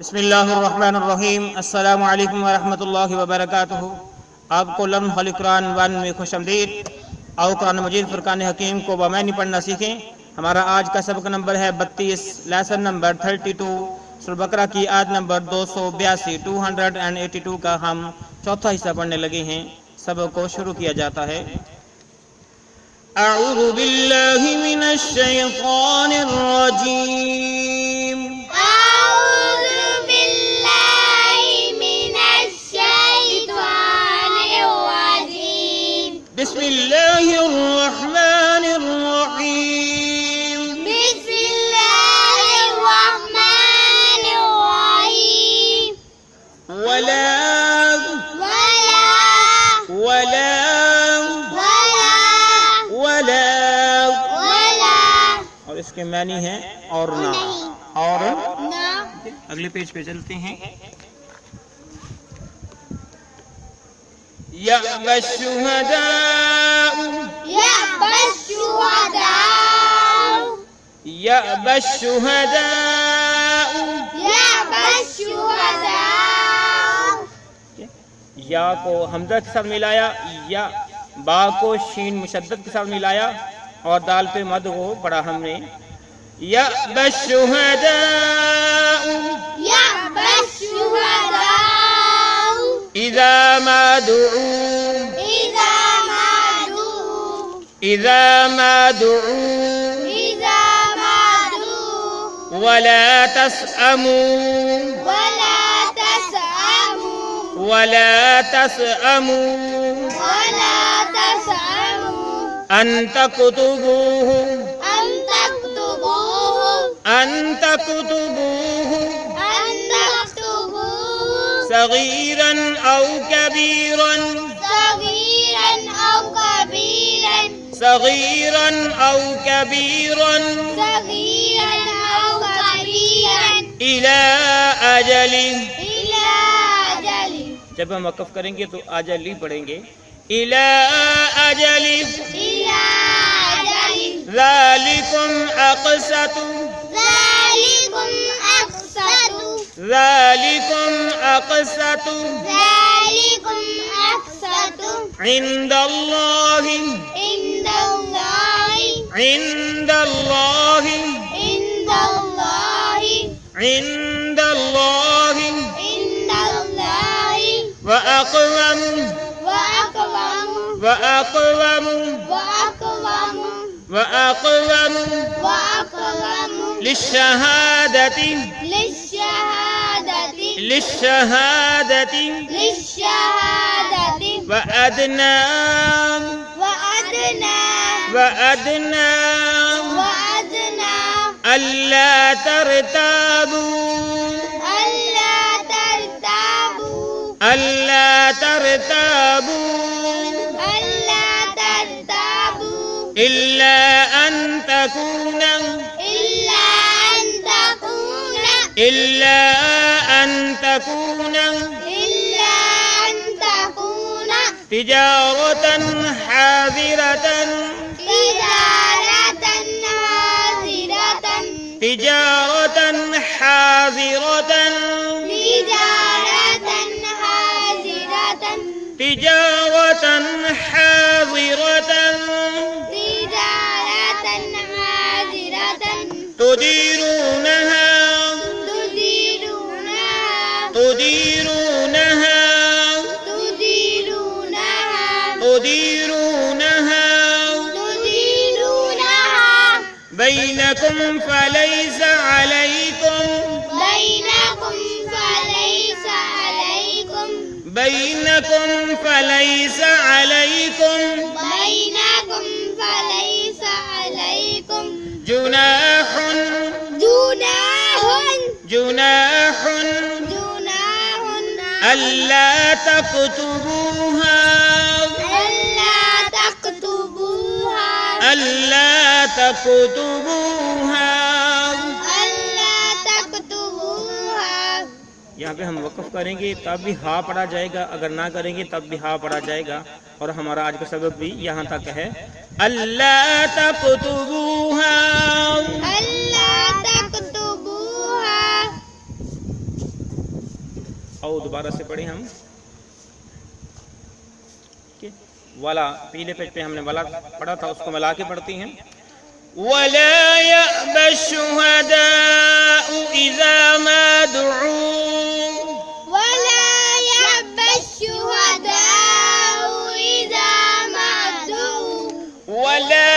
बिस्मिल्लाहिर्रहमानिर्रहीम। अस्सलामु अलैकुम वरहमतुल्लाहि वबरकातुहू। आपको लम्हुल कुरान वन में खुश आमदीद। आओ कुरान मजीद फुरकान हकीम को बमैनी पढ़ना सीखें। हमारा आज का सबक नंबर है 32, लेसन नंबर 32, सूरह बकरा की आयत नंबर 282, 282 का हम चौथा हिस्सा पढ़ने लगे हैं। सबक को शुरू किया जाता है। अऊज़ु बिल्लाहि मिनश शैतानिर रजीम। बिस्मिल्लाहिर्रहमानिर्रहीम। बिस्मिल्लाहिर्रहमानिर्रहीम। वला वला वला वला और इसके मानी है और ना। और ना। अगले पेज पे चलते हैं। यअबश्शुहदाउ यअबश्शुहदाउ यअबश्शुहदाउ। यअबश्शुहदाउ। या को हमजा के साथ मिलाया, या बा को शीन मुशद्दद के साथ मिलाया और दाल पे मद को पढ़ा हमने। यअबश्शुहदाउ यअबश्शुहदाउ इज़ा मा दुऊ इज़ा मा दुऊ इज़ा मा दुऊ इज़ा मा दुऊ वला तस्अमू वला तसअमू वला तस्अमू वला तसअमू अन तक्तुबूहु अन तक्तुबूहु अन तक्तुबूहु अन तक्तुबूहु सगीरन औ कबीरन सगीरन औ कबीरन सगीरन औ कबीरन सगीरन औ कबीरन इला अजलि। इला अजलि जब हम वक़फ़ करेंगे तो अजली पढ़ेंगे। इला अजलि इला अजलि ज़ालिकुम अक़सतु ज़ालिकुम अक़सतु ज़ालिकुम अक़सतु ज़ालिकुम अक़सतु इंदल्लाहि इंदल्लाहि इंदल्लाहि इंदल्लाहि इंदल्लाहि इंदल्लाहि व अक़वमु वअक़वमु व अक़वमु वअक़वमु व अक़वमु वअक़वमु लिश्शहादति लिश्शहादति लिश्शहादति लिश्शहादति व अदना वअदना व अदना वअदना अल्ला तरताबू अल्ला तर्ताबु अल्ला तरताबू अल्ला तर्ताबु इल्ला अन तकूना इल्ला अन तकूना इल्ला अन तकूना इल्ला अन तकूना तिजारतन हादिरतन तिजारतन हाज़िरतन तिजारतन हादिरतन तिजारतन हाज़िरतन तिजारतन हादिरतन तिजारतन हाज़िरतन तुदीरूनहा तुदीरूनहा तुदीरूनहा तुदीरूनहा तुदीरूनहा तुदीरूनहा बैनकुम फलैस अलैकुम बैनकुम फलैस अलैकुम बैनकुम फलैस अलैकुम बैनकुम फलैस अलैकुम जुनाहुन जुनाहुन जुनाहुन जुनाहुन अल्ला तक्तुबूहा अल्ला तक्तुबूहा अल्ला तक्तुबूहा। अल्ला तक्तुबूहा। यहाँ पे हम वक़फ़ करेंगे तब भी हा पढ़ा जाएगा, अगर ना करेंगे तब भी हा पढ़ा जाएगा। और हमारा आज का सबक भी यहाँ तक है। अल्ला तक्तुबूहा अल्ला तक्तुबूहा और दोबारा से पढ़े हम वाला, पीले पेज पे हमने वाला पढ़ा था, उसको मिला के पढ़ती हैं। वला यअबा शुहदाउ इज़ा मा दुऊ, वला यअबा शुहदाउ इज़ा मा दुऊ, वला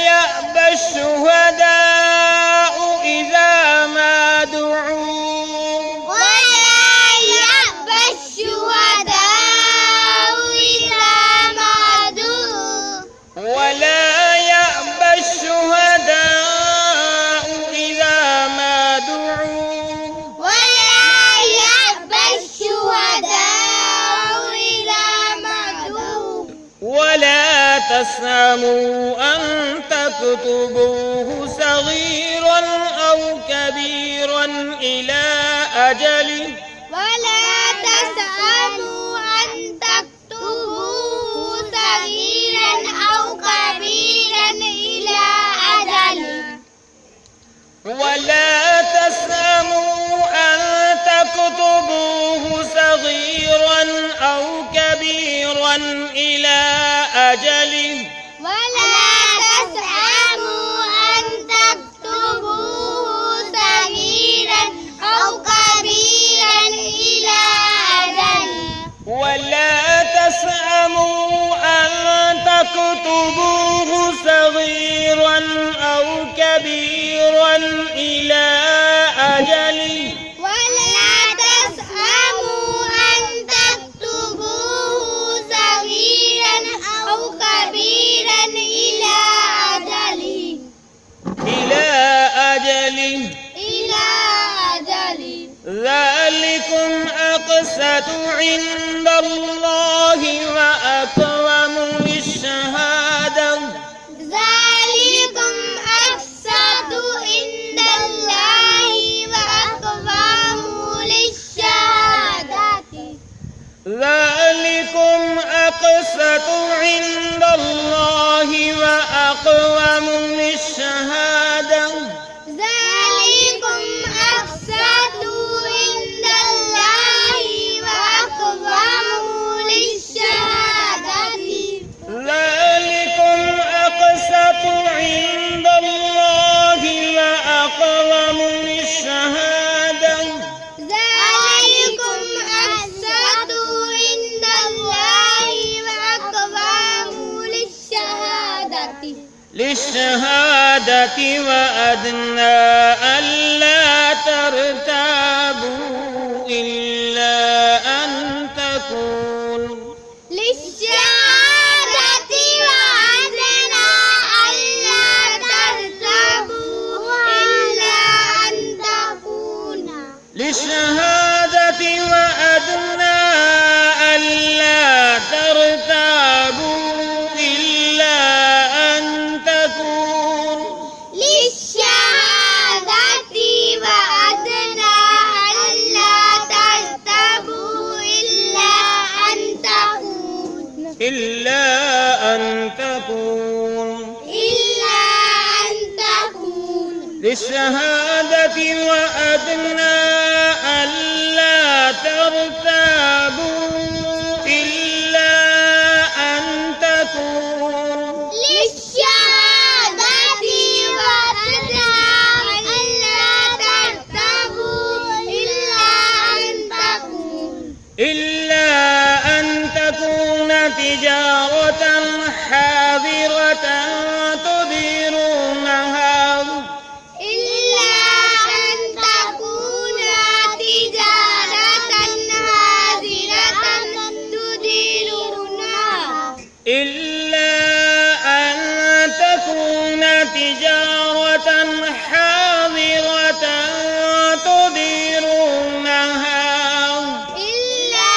यअबा शुहदाउ इज़ा मा दुऊ, ولا يأبى الشهداء إذا ما دعوا، ولا يأبى الشهداء إذا ما دعوا، ولا تسأموا أن تكتبوه صغيرا أو كبيرا إلى أجله، ولا تسأموا أن تكتبوه صغيرا أو كبيرا إلى أجله، ولا تسأموا أن تكتبوه صغيرا أو كبيرا إلى أجله، ولا تسأموا أن تكتبوه صغيرا أو كبيرا إلى أجله، ولا تسأموا أن تكتبوه صغيرا أو كبيرا إلى أجله، ولا تسأموا أن تكتبوه صغيرا أو كبيرا إلى أجله، إلى أجله، إلى أجله، ذلكم أقسط عند الله وأقوم للشهادة، ذلكم أقسط عند الله وأقوم للشهادة، ذلكم أقسط عند الله وأقوم للشهادة، ذلكم أقسط عند الله وأقوم للشهادة، ذلكم أقسط عند الله وأقوم للشهادة، ذلكم أقسط عند الله وأقوم للشهادة، وأدنى ألا ترتابوا إلا أن تكون، للشهادة وأدنى ألا ترتابوا إلا أن تكون، للشهادة وأدنى ألا ترتابوا إلا أن تكون، للشهادة وأدنى ألا ترتابوا إلا أن تكون، إلا أن تكون، إلا أن تكون، للشهادة وأدنى ألا ترتابوا إلا أن تكون، للشهادة وأدنى ألا ترتابوا إلا أن تكون، إلا أن تكون تجارة حاضرة تديرونها، إلا أن تكون تجارة حاضرة تديرونها، إلا أن تكون تجارة حاضرة تديرونها، إلا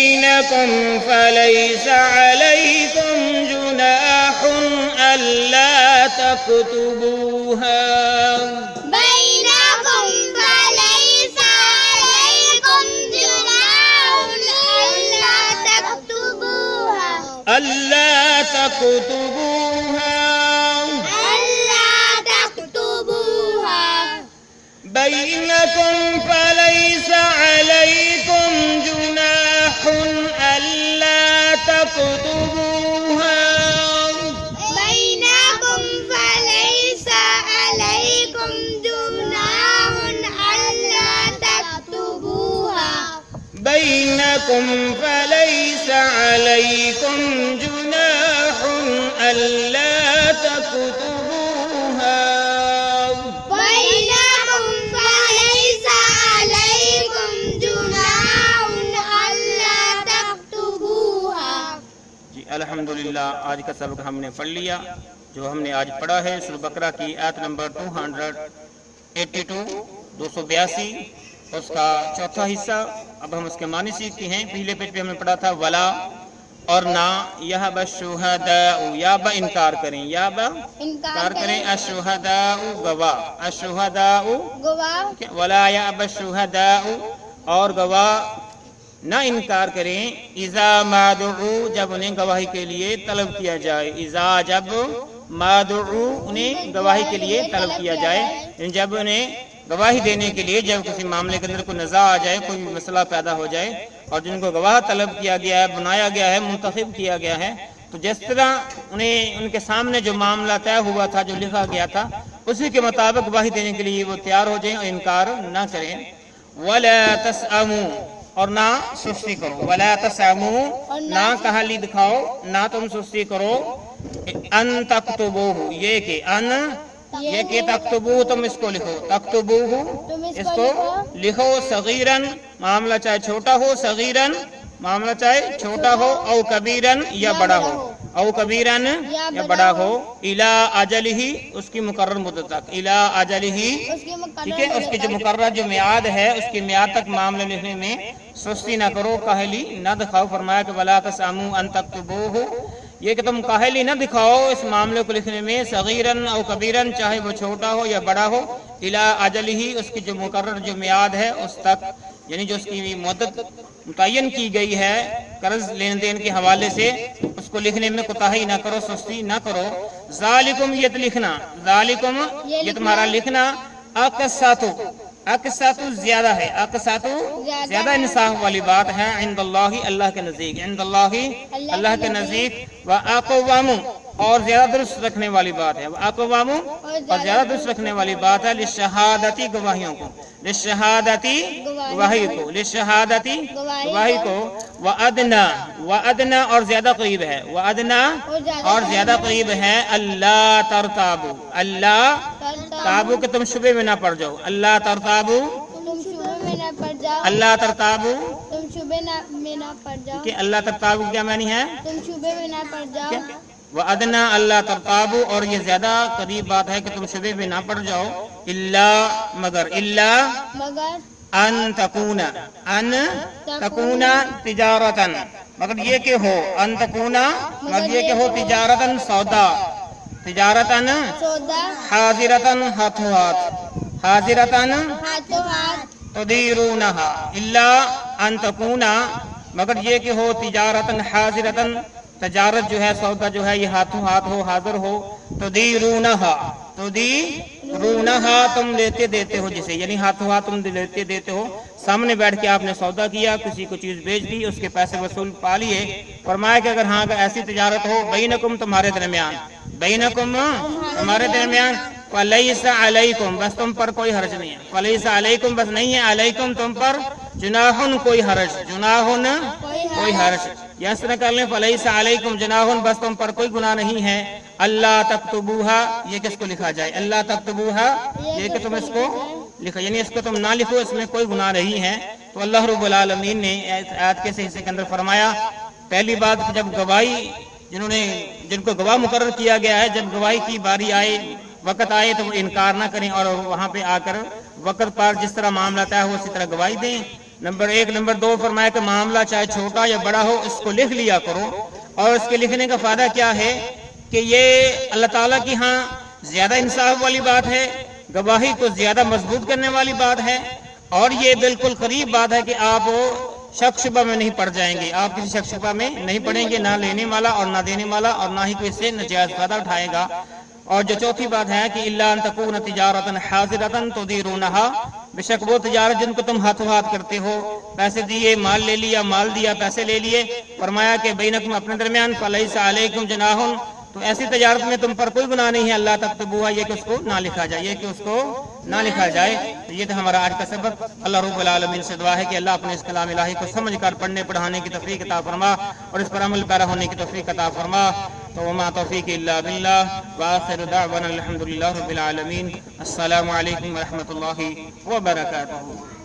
بينكم فليس عليكم جناح ألا تكتبوها بينكم فليس عليكم جناح ألا تكتبوها بينكم فليس عليكم جناح ألا تكتبوها بينكم فليس عليكم جناح ألا تكتبوها بينكم فليس عليكم جناح ألا تكتبوها بينكم فليس عليكم جناح ألا تكتبوها جی الحمدللہ آج کا سبق ہم نے پڑھ لیا. جو ہم نے آج پڑھا ہے سورہ بقرہ کی آیت نمبر 282 282 اس کا چوتھا حصہ. اب ہم اس کے معنی سیکھتے ہیں. پہلے پیج پہ ہم نے پڑھا تھا ولا اور نہ یہ الشہداء یا با انکار کریں یا با انکار کریں الشہداء گواہ الشہداء گواہ ولا یأبی الشہداء اور گواہ نہ انکار کریں اذا ما دعوا جب انہیں گواہی کے لیے طلب کیا جائے. اذا جب ما دعوا انہیں گواہی کے لیے طلب کیا جائے جب انہیں گواہی دینے کے لیے جب کسی معاملے کے اندر کوئی نزاع آ جائے کوئی مسئلہ پیدا ہو جائے اور جن کو گواہ طلب کیا گیا ہے بنایا گیا ہے منتخب کیا گیا ہے تو جس طرح انہیں ان کے سامنے جو معاملہ طے ہوا تھا جو لکھا گیا تھا اسی کے مطابق گواہی دینے کے لیے وہ تیار ہو جائیں اور انکار نہ کریں. ولا تسأموا اور نہ سستی کرو. ولا تسأموا نہ کہلی دکھاؤ نہ تم سستی کرو. ان تکتبوہ یہ کہ تکتبوہ تم اس کو لکھو. تکتبوہ اس کو لکھو صغیراً معاملہ چاہے چھوٹا ہو صغیراً معاملہ چاہے چھوٹا ہو او کبیراً یا بڑا ہو او کبیراً یا بڑا ہو الی اجلہ اس کی مقرر مدت تک الی اجلہ ٹھیک ہے اس کی جو مقررہ جو میعاد ہے اس کی میعاد تک معاملہ لکھنے میں سستی نہ کرو کاہلی نہ دکھاؤ. فرمایا کہ ولا تسأموا ان تکتبوہ یہ کہ تم کاہلی نہ دکھاؤ اس معاملے کو لکھنے میں صغیراً او کبیراً چاہے وہ چھوٹا ہو یا بڑا ہو الی اجلہ اس کی جو مقرر جو میعاد ہے اس تک یعنی جو اس کی مدت متعین کی گئی ہے قرض لین دین کے حوالے سے اس کو لکھنے میں کوتاہی نہ کرو سستی نہ کرو. ذالکم یہ لکھنا ذالکم یہ تمہارا لکھنا اقساط زیادہ ہے اقساط زیادہ انصاف والی بات ہے عند اللہ اللہ کے نزدیک عند اللہ اللہ کے نزدیک واقوام اور زیادہ درست رکھنے والی بات ہے واقوام اور زیادہ درست رکھنے والی بات ہے للشہادتی گواہیوں کو للشہادتی گواہی کو للشہادتی گواہی کو وادنا اور زیادہ قریب ہے وادنا اور زیادہ قریب ہے اللہ ترتابو اللہ تابو کہ تم شبے میں نہ پڑ جاؤ اللہ ترتابو اللہ ترتابو تم شبے میں نہ پڑ جاؤ کہ اللہ ترتابو کیا معنی ہے تم شبے میں نہ پڑ جاؤ. وَأَدْنَا اللہ ترتابو اور یہ زیادہ قریب بات ہے کہ تم شبے میں نہ پڑ جاؤ اللہ مگر ان تکونا تجارتن مگر یہ کہ ہو ان تکونا مگر یہ کہ ہو تجارتن سودا تجارتن حاضرتن ہاتھوں ہاتھ حاضرتن تدیرونہا اللہ ان تکونا مگر یہ کہ ہو تجارتن حاضرتن تجارت جو ہے سودا جو ہے یہ ہاتھوں ہاتھ ہو حاضر ہو تدیرونہا تم لیتے دیتے ہو جسے یعنی ہاتھوں ہاتھ تم لیتے دیتے ہو سامنے بیٹھ کے آپ نے سودا کیا کسی کو چیز بیچ دی اس کے پیسے وصول پا لیے. فرمایا کہ اگر ہاں اگر ایسی تجارت ہو بینکم تمہارے درمیان بینکم تمہارے درمیان فلیس علیکم بس تم پر کوئی حرج نہیں ہے فلیس علیکم بس نہیں ہے علیکم تم پر جناحن کوئی حرج جناحن کوئی حرج یا اس طرح کر لیں فلیس علیکم جناحن بس تم پر کوئی گناہ نہیں ہے اللہ تکتبوہا یہ کس کو لکھا جائے اللہ تکتبوہا یہ کہ تم اس کو لکھا یعنی اس کو تم نہ لکھو اس میں کوئی گناہ نہیں ہے. تو اللہ رب العالمین نے آیت کے حصے کے اندر فرمایا پہلی بات جب گواہی جن کو گواہ مقرر کیا گیا ہے جب گواہی کی باری آئے وقت آئے تو وہ انکار نہ کریں اور وہاں پہ آ کر وقت پر جس طرح معاملہ طے ہو اسی طرح گواہی دیں. نمبر 1 نمبر 2 فرمایا کہ معاملہ چاہے چھوٹا یا بڑا ہو اس کو لکھ لیا کرو، اور اس کے لکھنے کا فائدہ کیا ہے کہ یہ اللہ تعالیٰ کی ہاں زیادہ انصاف والی بات ہے، گواہی کو زیادہ مضبوط کرنے والی بات ہے، اور یہ بالکل قریب بات ہے کہ آپ شک شبہ میں نہیں پڑ جائیں گے، آپ کسی شک شبہ میں نہیں پڑیں گے، نہ لینے والا اور نہ دینے والا، اور نہ ہی کوئی اس سے ناجائز فائدہ اٹھائے گا۔ اور جو چوتھی بات ہے کہ الا ان تکون تجارتا حاضرۃ تدیرونھا، بے شک وہ تجارت جن کو تم ہاتھوں ہاتھ کرتے ہو، پیسے دیے، مال لے لیا، مال دیا، پیسے لے لیے، فرمایا کہ بینکم اپنے درمیان فلیس علیکم جناح، تو ایسی تجارت میں تم پر کوئی گناہ نہیں ہے اللہ تکتبوها، یہ کہ اس کو نہ لکھا جائے، یہ کہ اس کو نہ لکھا جائے۔ یہ تھا ہمارا آج کا سبق۔ اللہ رب العالمین سے دعا ہے کہ اللہ اپنے اس کلام الہی کو سمجھ کر پڑھنے پڑھانے کی توفیق عطا فرما، اور اس پر عمل پیرا ہونے کی توفیق عطا فرما۔ تو وما توفیق الا باللہ، وآخر دعوانا الحمدللہ رب العالمین۔ السلام علیکم ورحمۃ اللہ وبرکاتہ۔